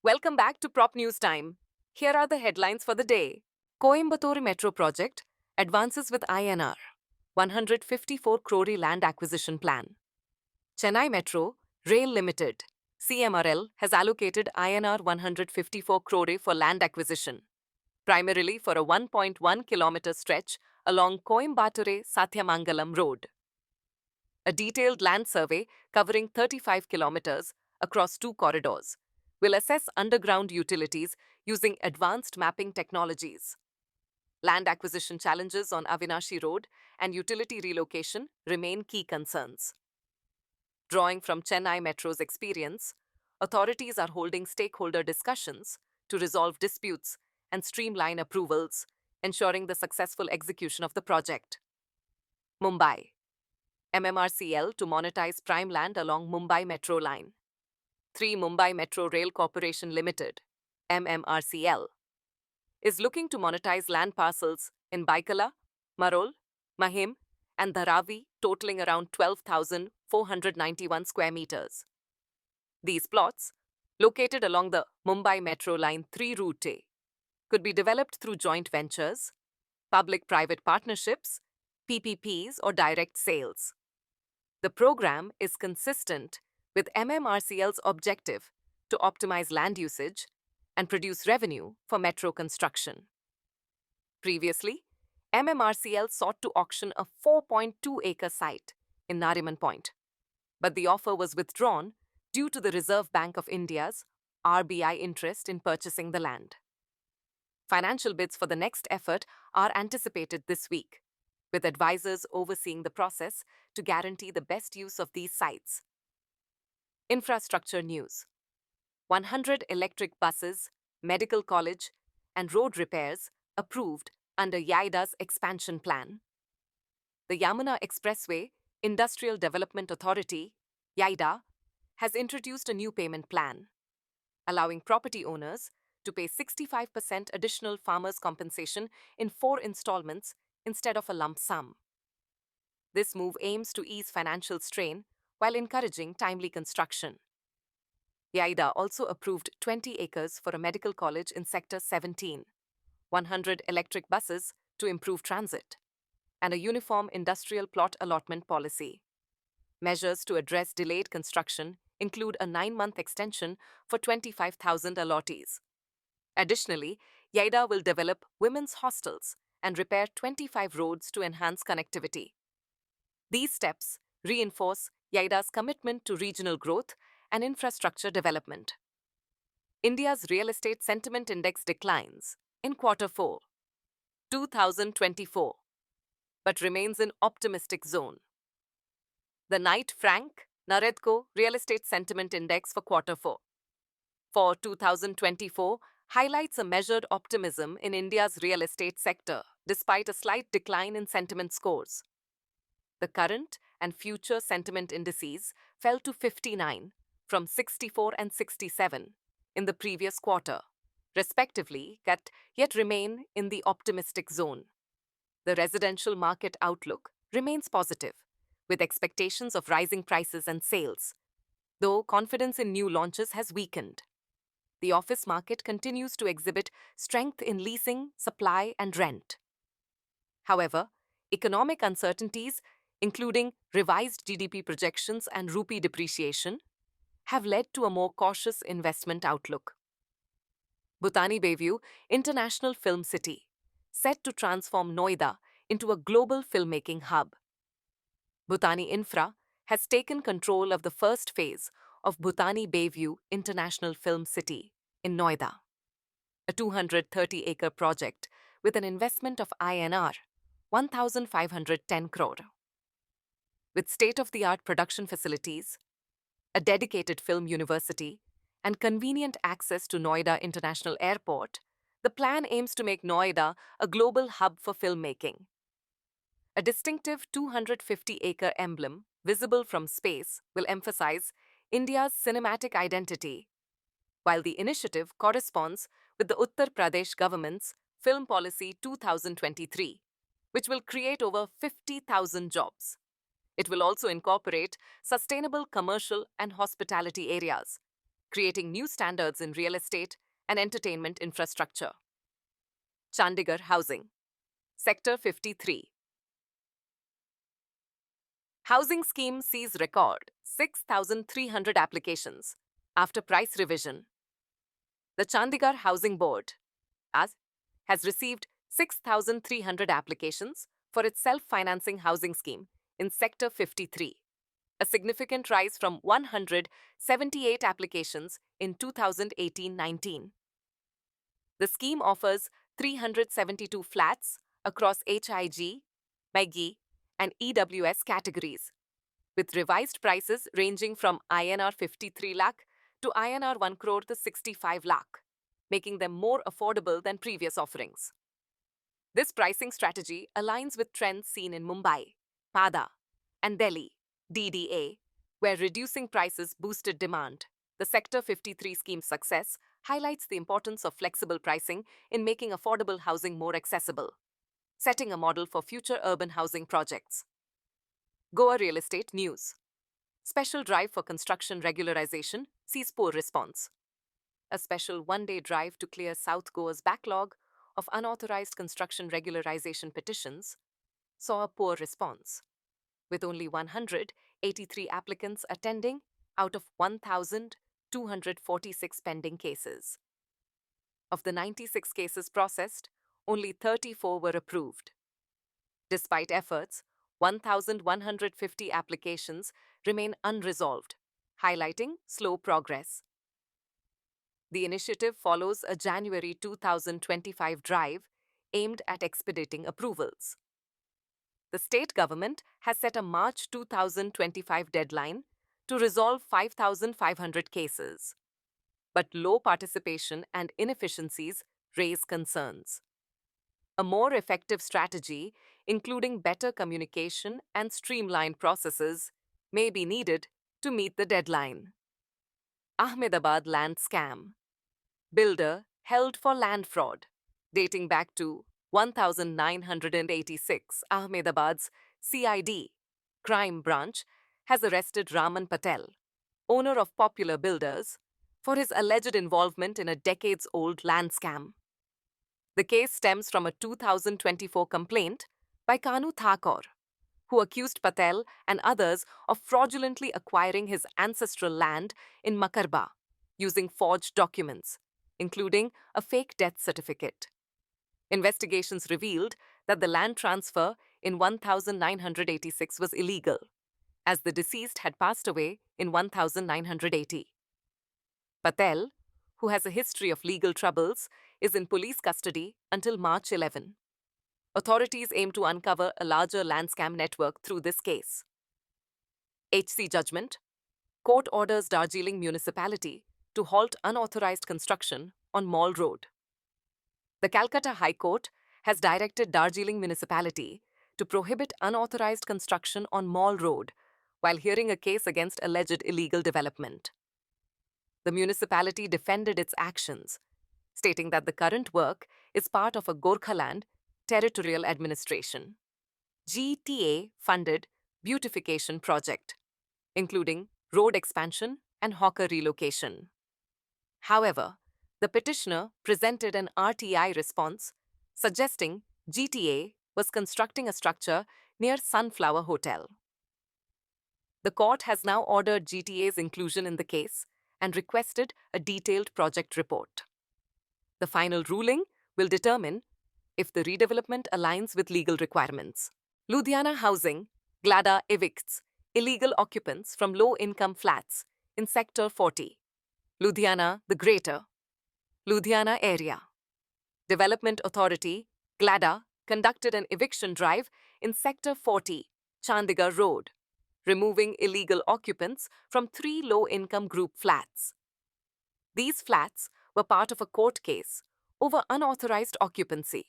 Welcome back to Prop News Time. Here are the headlines for the day. Coimbatore Metro Project advances with INR 154 crore land acquisition plan. Chennai Metro Rail Limited CMRL has allocated INR 154 crore for land acquisition, primarily for a 1.1 kilometer stretch along Coimbatore Sathyamangalam Road. A detailed land survey covering 35 kilometers across two corridors will assess underground utilities using advanced mapping technologies. Land acquisition challenges on Avinashi Road and utility relocation remain key concerns. Drawing from Chennai Metro's experience, authorities are holding stakeholder discussions to resolve disputes and streamline approvals, ensuring the successful execution of the project. Mumbai MMRCL to monetize prime land along Mumbai Metro line. 3 Mumbai Metro Rail Corporation Limited, MMRCL, is looking to monetize land parcels in Baikala, Marol, Mahim, and Dharavi, totaling around 12,491 square meters. These plots, located along the Mumbai Metro Line 3 route, could be developed through joint ventures, public-private partnerships, PPPs, or direct sales. The program is consistent with MMRCL's objective to optimize land usage and produce revenue for metro construction. Previously, MMRCL sought to auction a 4.2-acre site in Nariman Point, but the offer was withdrawn due to the Reserve Bank of India's RBI interest in purchasing the land. Financial bids for the next effort are anticipated this week, with advisors overseeing the process to guarantee the best use of these sites. Infrastructure news. 100 electric buses, medical college, and road repairs approved under YAIDA's expansion plan. The Yamuna Expressway Industrial Development Authority, YAIDA, has introduced a new payment plan, allowing property owners to pay 65% additional farmers' compensation in 4 installments instead of a lump sum. This move aims to ease financial strain while encouraging timely construction. YAIDA also approved 20 acres for a medical college in Sector 17, 100 electric buses to improve transit, and a uniform industrial plot allotment policy. Measures to address delayed construction include a 9-month extension for 25,000 allottees. Additionally, YAIDA will develop women's hostels and repair 25 roads to enhance connectivity. These steps reinforce YAIDA's commitment to regional growth and infrastructure development. India's real estate sentiment index declines in Q4 2024, but remains in optimistic zone. The Knight Frank Naredko Real Estate Sentiment Index for Q4 for 2024 highlights a measured optimism in India's real estate sector, despite a slight decline in sentiment scores. The current and future sentiment indices fell to 59 from 64 and 67 in the previous quarter, respectively, yet remain in the optimistic zone. The residential market outlook remains positive, with expectations of rising prices and sales, though confidence in new launches has weakened. The office market continues to exhibit strength in leasing, supply, and rent. However, economic uncertainties, including revised GDP projections and rupee depreciation, have led to a more cautious investment outlook. Bhutani Bayview International Film City, set to transform Noida into a global filmmaking hub. Bhutani Infra has taken control of the first phase of Bhutani Bayview International Film City in Noida, a 230-acre project with an investment of INR 1,510 crore. With state-of-the-art production facilities, a dedicated film university, and convenient access to Noida International Airport, the plan aims to make Noida a global hub for filmmaking. A distinctive 250-acre emblem, visible from space, will emphasize India's cinematic identity, while the initiative corresponds with the Uttar Pradesh government's Film Policy 2023, which will create over 50,000 jobs. It will also incorporate sustainable commercial and hospitality areas, creating new standards in real estate and entertainment infrastructure. Chandigarh Housing, Sector 53. Housing scheme sees record 6,300 applications after price revision. The Chandigarh Housing Board has received 6,300 applications for its self-financing housing scheme in Sector 53, a significant rise from 178 applications in 2018-19. The scheme offers 372 flats across HIG, MEGI, and EWS categories, with revised prices ranging from INR 53 lakh to INR 1 crore to 65 lakh, making them more affordable than previous offerings. This pricing strategy aligns with trends seen in Mumbai, Pada, and Delhi, DDA, where reducing prices boosted demand. The Sector 53 scheme's success highlights the importance of flexible pricing in making affordable housing more accessible, setting a model for future urban housing projects. Goa Real Estate News. Special drive for construction regularization sees poor response. A special one-day drive to clear South Goa's backlog of unauthorized construction regularization petitions saw a poor response, with only 183 applicants attending out of 1,246 pending cases. Of the 96 cases processed, only 34 were approved. Despite efforts, 1,150 applications remain unresolved, highlighting slow progress. The initiative follows a January 2025 drive aimed at expediting approvals. The state government has set a March 2025 deadline to resolve 5,500 cases. But low participation and inefficiencies raise concerns. A more effective strategy, including better communication and streamlined processes, may be needed to meet the deadline. Ahmedabad land scam. Builder held for land fraud. Dating back to 1986, Ahmedabad's CID, crime branch, has arrested Raman Patel, owner of Popular Builders, for his alleged involvement in a decades-old land scam. The case stems from a 2024 complaint by Kanu Thakor, who accused Patel and others of fraudulently acquiring his ancestral land in Makarba using forged documents, including a fake death certificate. Investigations revealed that the land transfer in 1986 was illegal, as the deceased had passed away in 1980. Patel, who has a history of legal troubles, is in police custody until March 11. Authorities aim to uncover a larger land scam network through this case. HC Judgment. Court orders Darjeeling Municipality to halt unauthorized construction on Mall Road. The Calcutta High Court has directed Darjeeling Municipality to prohibit unauthorized construction on Mall Road while hearing a case against alleged illegal development. The municipality defended its actions, stating that the current work is part of a Gorkhaland Territorial Administration GTA-funded beautification project, including road expansion and hawker relocation. However, the petitioner presented an RTI response suggesting GTA was constructing a structure near Sunflower Hotel. The court has now ordered GTA's inclusion in the case and requested a detailed project report. The final ruling will determine if the redevelopment aligns with legal requirements. Ludhiana Housing, GLADA evicts illegal occupants from low-income flats in Sector 40. Ludhiana, the Greater Ludhiana area. Development Authority, GLADA, conducted an eviction drive in Sector 40, Chandigarh Road, removing illegal occupants from 3 low-income group flats. These flats were part of a court case over unauthorized occupancy.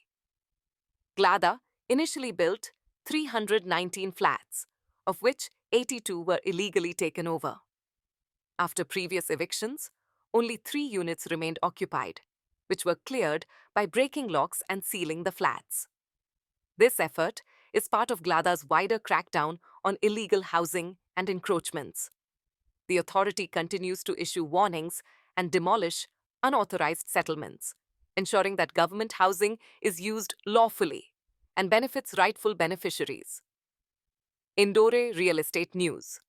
GLADA initially built 319 flats, of which 82 were illegally taken over. After previous evictions, only 3 units remained occupied, which were cleared by breaking locks and sealing the flats. This effort is part of GLADA's wider crackdown on illegal housing and encroachments. The authority continues to issue warnings and demolish unauthorized settlements, ensuring that government housing is used lawfully and benefits rightful beneficiaries. Indore Real Estate News.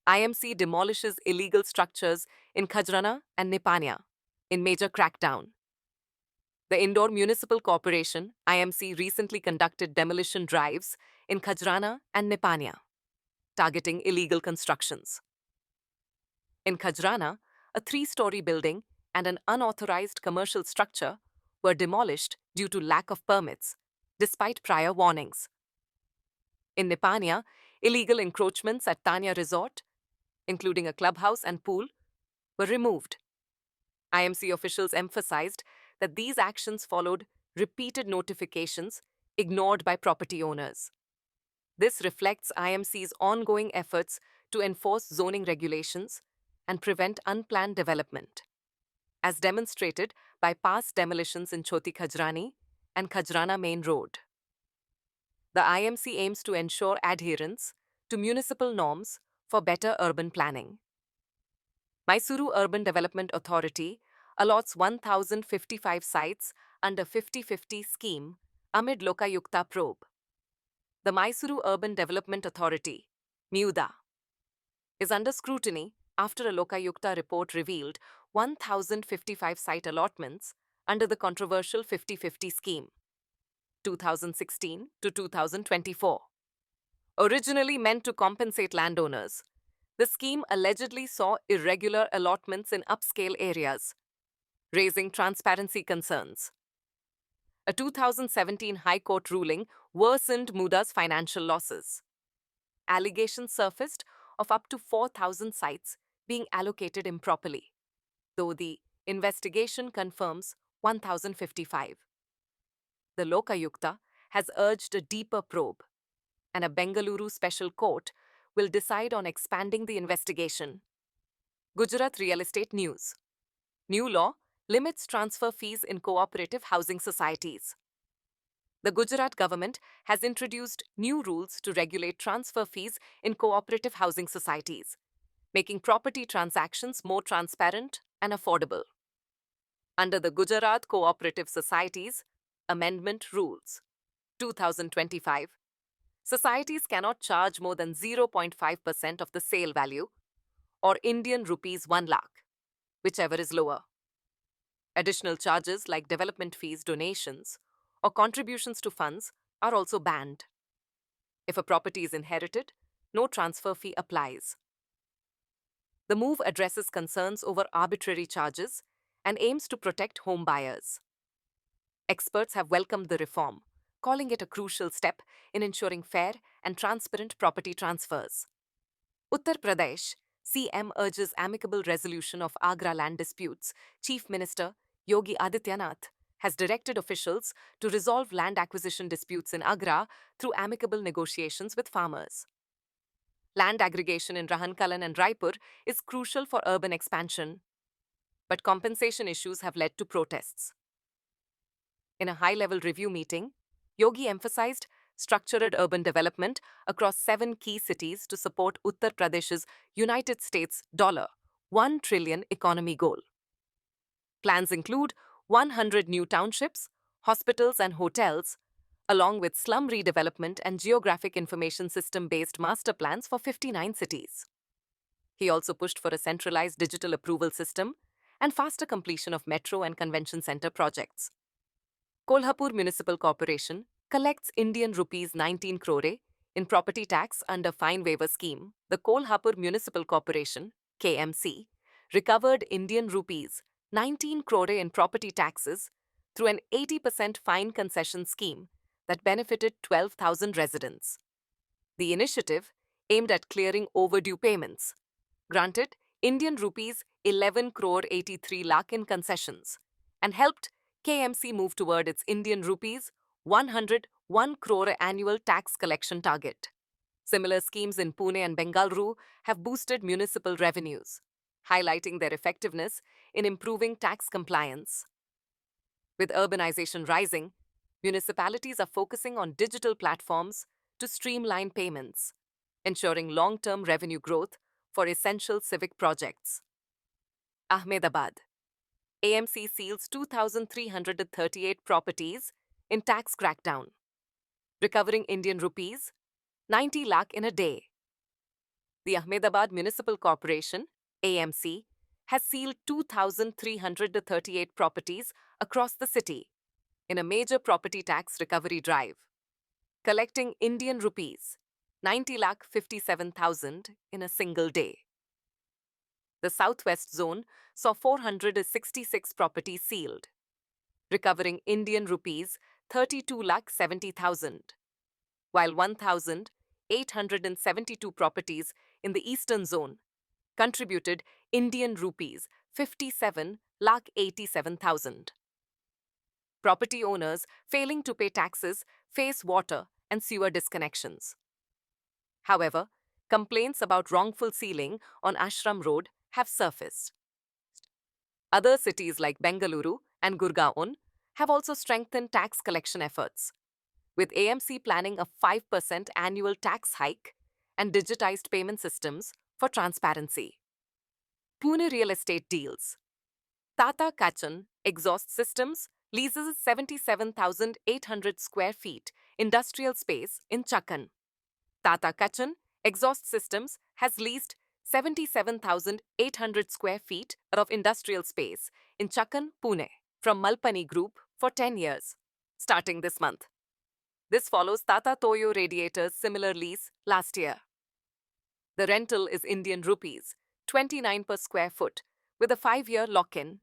IMC demolishes illegal structures in Khajrana and Nipania in major crackdown. The Indore Municipal Corporation, IMC, recently conducted demolition drives in Khajrana and Nipania, targeting illegal constructions. In Khajrana, a 3-story building and an unauthorized commercial structure were demolished due to lack of permits, despite prior warnings. In Nipania, illegal encroachments at Tanya Resort, including a clubhouse and pool, were removed. IMC officials emphasized that these actions followed repeated notifications ignored by property owners. This reflects IMC's ongoing efforts to enforce zoning regulations and prevent unplanned development, as demonstrated by past demolitions in Choti Khajrani and Khajrana Main Road. The IMC aims to ensure adherence to municipal norms for better urban planning. Mysuru Urban Development Authority allots 1,055 sites under 50-50 scheme amid Lokayukta probe. The Mysuru Urban Development Authority, MUDA, is under scrutiny after a Lokayukta report revealed 1,055 site allotments under the controversial 50-50 scheme, 2016 to 2024. Originally meant to compensate landowners, the scheme allegedly saw irregular allotments in upscale areas, raising transparency concerns. A 2017 High Court ruling worsened MUDA's financial losses. Allegations surfaced of up to 4,000 sites being allocated improperly, though the investigation confirms 1,055. The Lokayukta has urged a deeper probe, and a Bengaluru Special Court will decide on expanding the investigation. Gujarat Real Estate News. New law limits transfer fees in cooperative housing societies. The Gujarat government has introduced new rules to regulate transfer fees in cooperative housing societies, making property transactions more transparent and affordable. Under the Gujarat Cooperative Societies Amendment Rules 2025, societies cannot charge more than 0.5% of the sale value or Indian rupees 1 lakh, whichever is lower. Additional charges like development fees, donations, or contributions to funds are also banned. If a property is inherited, no transfer fee applies. The move addresses concerns over arbitrary charges and aims to protect home buyers. Experts have welcomed the reform, calling it a crucial step in ensuring fair and transparent property transfers. Uttar Pradesh, CM urges amicable resolution of Agra land disputes. Chief Minister Yogi Adityanath has directed officials to resolve land acquisition disputes in Agra through amicable negotiations with farmers. Land aggregation in Rahankalan and Raipur is crucial for urban expansion, but compensation issues have led to protests. In a high-level review meeting, Yogi emphasized structured urban development across 7 key cities to support Uttar Pradesh's United States $1 trillion economy goal. Plans include 100 new townships, hospitals and hotels, along with slum redevelopment and geographic information system-based master plans for 59 cities. He also pushed for a centralized digital approval system and faster completion of metro and convention center projects. Kolhapur Municipal Corporation collects Indian rupees 19 crore in property tax under fine waiver scheme. The Kolhapur Municipal Corporation, KMC, recovered Indian rupees 19 crore in property taxes through an 80% fine concession scheme that benefited 12,000 residents. The initiative, aimed at clearing overdue payments, granted Indian rupees 11 crore 83 lakh in concessions and helped KMC move toward its Indian rupees 101 crore annual tax collection target. Similar schemes in Pune and Bengaluru have boosted municipal revenues, highlighting their effectiveness in improving tax compliance. With urbanization rising, municipalities are focusing on digital platforms to streamline payments, ensuring long-term revenue growth for essential civic projects. Ahmedabad. AMC seals 2,338 properties in tax crackdown, recovering Indian rupees 90 lakh in a day. The Ahmedabad Municipal Corporation, AMC, has sealed 2,338 properties across the city in a major property tax recovery drive, collecting Indian rupees 90 lakh 57,000 in a single day. The Southwest Zone saw 466 properties sealed, recovering Indian rupees 32 lakh 70,000, while 1,872 properties in the Eastern Zone contributed Indian rupees 57 lakh 87,000. Property owners failing to pay taxes face water and sewer disconnections. However, complaints about wrongful sealing on Ashram Road have surfaced. Other cities like Bengaluru and Gurgaon have also strengthened tax collection efforts, with AMC planning a 5% annual tax hike and digitized payment systems for transparency. Pune real estate deals. Tata Kachan Exhaust Systems leases 77,800 square feet industrial space in Chakan. Tata Kachan Exhaust Systems has leased 77,800 square feet of industrial space in Chakan, Pune, from Malpani Group for 10 years, starting this month. This follows Tata Toyo Radiators' similar lease last year. The rental is Indian rupees 29 per square foot with a 5-year lock-in.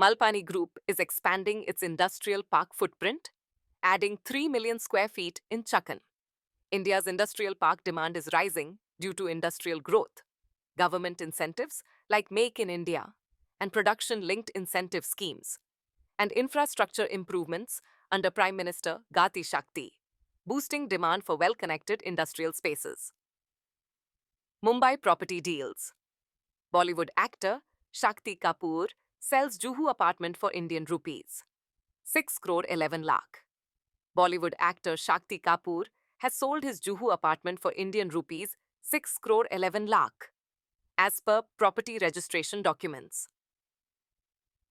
Malpani Group is expanding its industrial park footprint, adding 3 million square feet in Chakan. India's industrial park demand is rising due to industrial growth, government incentives like Make in India, and production-linked incentive schemes, and infrastructure improvements under Prime Minister Gati Shakti, boosting demand for well-connected industrial spaces. Mumbai property deals. Bollywood actor Shakti Kapoor sells Juhu apartment for Indian rupees 6 crore 11 lakh. Bollywood actor Shakti Kapoor has sold his Juhu apartment for Indian rupees 6 crore 11 lakh, as per property registration documents.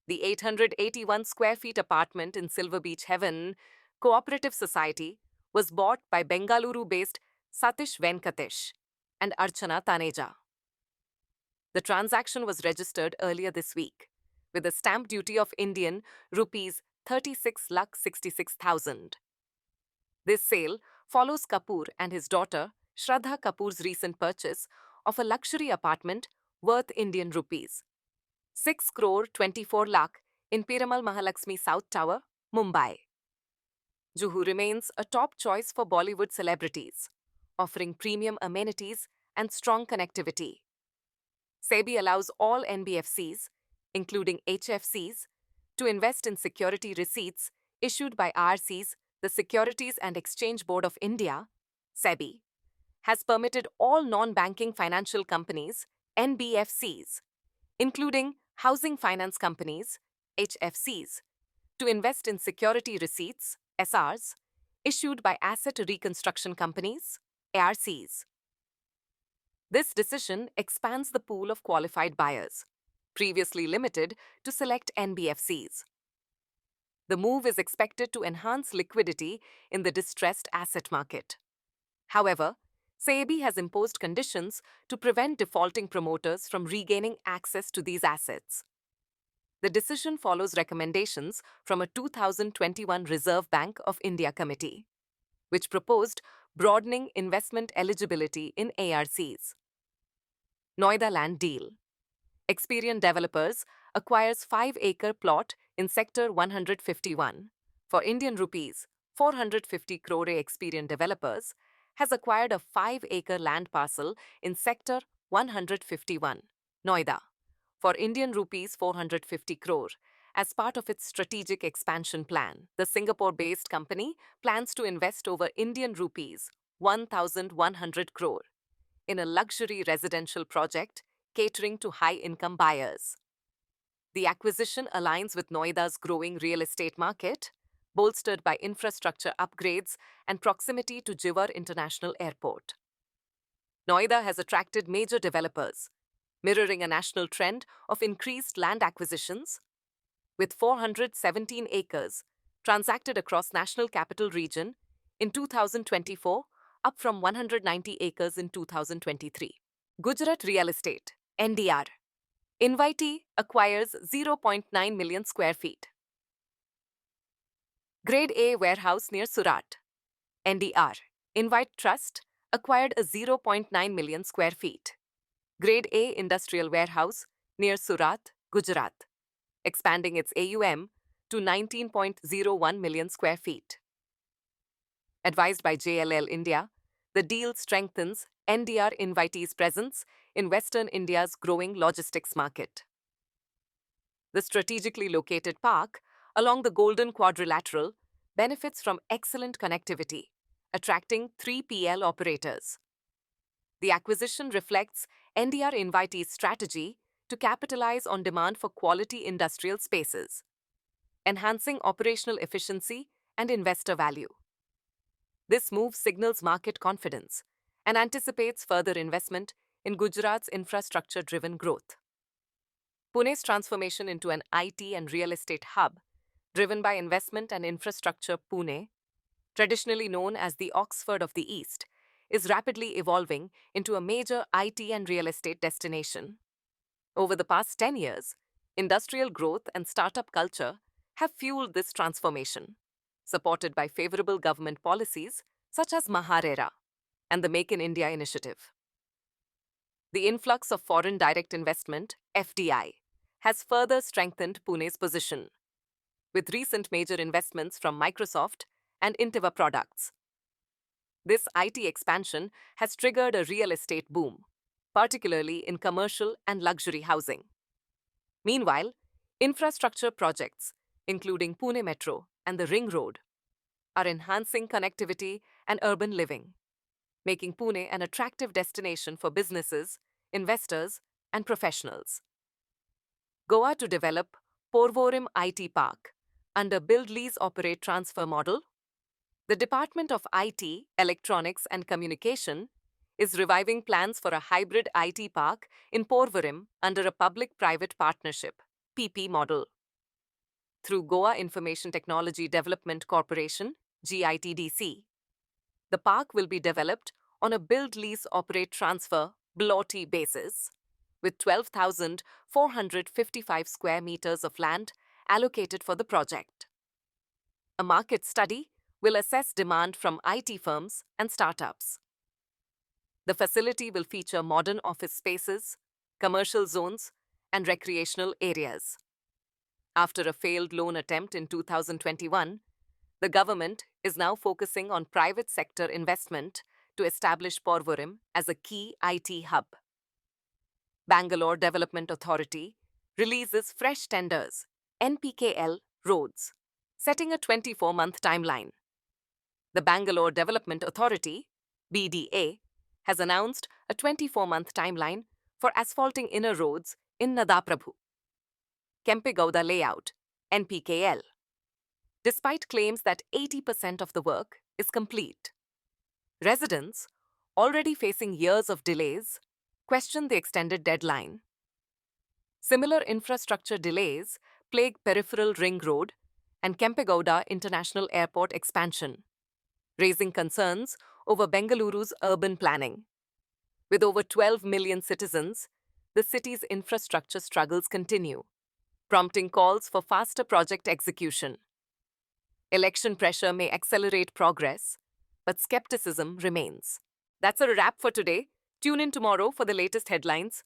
The 881 square feet apartment in Silver Beach Heaven Cooperative Society was bought by Bengaluru-based Satish Venkatesh and Archana Taneja. The transaction was registered earlier this week, with a stamp duty of Indian rupees 36 lakh 66,000. This sale follows Kapoor and his daughter Shraddha Kapoor's recent purchase of a luxury apartment worth Indian rupees 6 crore 24 lakh in Piramal Mahalaxmi South Tower, Mumbai. Juhu remains a top choice for Bollywood celebrities, offering premium amenities and strong connectivity. SEBI allows all NBFCs, including HFCs, to invest in security receipts issued by IRCs. The Securities and Exchange Board of India, SEBI, has permitted all non-banking financial companies, NBFCs, including housing finance companies, HFCs, to invest in security receipts, SRs, issued by asset reconstruction companies, ARCs. This decision expands the pool of qualified buyers, previously limited to select NBFCs. The move is expected to enhance liquidity in the distressed asset market. However, SEBI has imposed conditions to prevent defaulting promoters from regaining access to these assets. The decision follows recommendations from a 2021 Reserve Bank of India committee, which proposed broadening investment eligibility in ARCs. Noida land deal. Experian Developers acquires 5-acre plot in Sector 151 for Indian rupees 450 crore. Experian Developers has acquired a 5-acre land parcel in Sector 151, Noida, for Indian rupees 450 crore as part of its strategic expansion plan. The Singapore-based company plans to invest over Indian rupees 1,100 crore in a luxury residential project catering to high-income buyers. The acquisition aligns with Noida's growing real estate market, bolstered by infrastructure upgrades and proximity to Jiwar International Airport. Noida has attracted major developers, mirroring a national trend of increased land acquisitions, with 417 acres transacted across National Capital Region in 2024, up from 190 acres in 2023. Gujarat Real Estate, NDR. Invitee acquires 0.9 million square feet. Grade A warehouse near Surat. NDR. Invite Trust acquired a 0.9 million square feet. Grade A industrial warehouse near Surat, Gujarat, expanding its AUM to 19.01 million square feet. Advised by JLL India, the deal strengthens NDR invitee's presence in Western India's growing logistics market. The strategically located park along the Golden Quadrilateral benefits from excellent connectivity, attracting 3PL operators. The acquisition reflects NDR invitee's strategy to capitalize on demand for quality industrial spaces, enhancing operational efficiency and investor value. This move signals market confidence and anticipates further investment in Gujarat's infrastructure-driven growth. Pune's transformation into an IT and real estate hub, driven by investment and infrastructure. Pune, traditionally known as the Oxford of the East, is rapidly evolving into a major IT and real estate destination. Over the past 10 years, industrial growth and startup culture have fueled this transformation, supported by favorable government policies such as MHARERA and the Make in India initiative. The influx of foreign direct investment, FDI, has further strengthened Pune's position, with recent major investments from Microsoft and Intiva Products. This IT expansion has triggered a real estate boom, particularly in commercial and luxury housing. Meanwhile, infrastructure projects, including Pune Metro and the Ring Road, are enhancing connectivity and urban living, making Pune an attractive destination for businesses, investors, and professionals. Goa to develop Porvorim IT Park under Build Lease Operate Transfer model. The Department of IT, Electronics and Communication is reviving plans for a hybrid IT park in Porvorim under a public-private partnership (PP) model. Through Goa Information Technology Development Corporation (GITDC), the park will be developed on a Build Lease Operate Transfer (BLOT) basis, with 12,455 square meters of land allocated for the project. A market study will assess demand from IT firms and startups. The facility will feature modern office spaces, commercial zones, and recreational areas. After a failed loan attempt in 2021, the government is now focusing on private sector investment to establish Porvorim as a key IT hub. Bangalore Development Authority releases fresh tenders, NPKL roads, setting a 24-month timeline. The Bangalore Development Authority, BDA, has announced a 24-month timeline for asphalting inner roads in Nadaprabhu. Kempegowda Layout, NPKL. Despite claims that 80% of the work is complete, residents, already facing years of delays, question the extended deadline. Similar infrastructure delays plague Peripheral Ring Road and Kempegowda International Airport expansion, raising concerns over Bengaluru's urban planning. With over 12 million citizens, the city's infrastructure struggles continue, prompting calls for faster project execution. Election pressure may accelerate progress, but skepticism remains. That's a wrap for today. Tune in tomorrow for the latest headlines.